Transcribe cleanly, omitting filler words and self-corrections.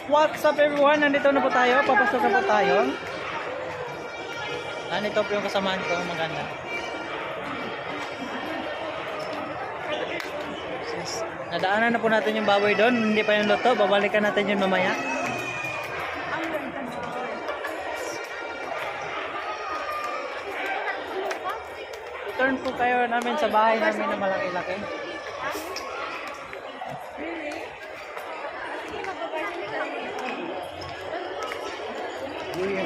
What's up everyone? Nandito na po tayo. Papasok na po tayo. Nandito po yung kasamahan ko. Maganda. Nadaanan na po natin yung baboy doon. Hindi pa yung luto. Babalikan natin yun mamaya. Return po kayo namin sa bahay namin na malaki-laki. Uy,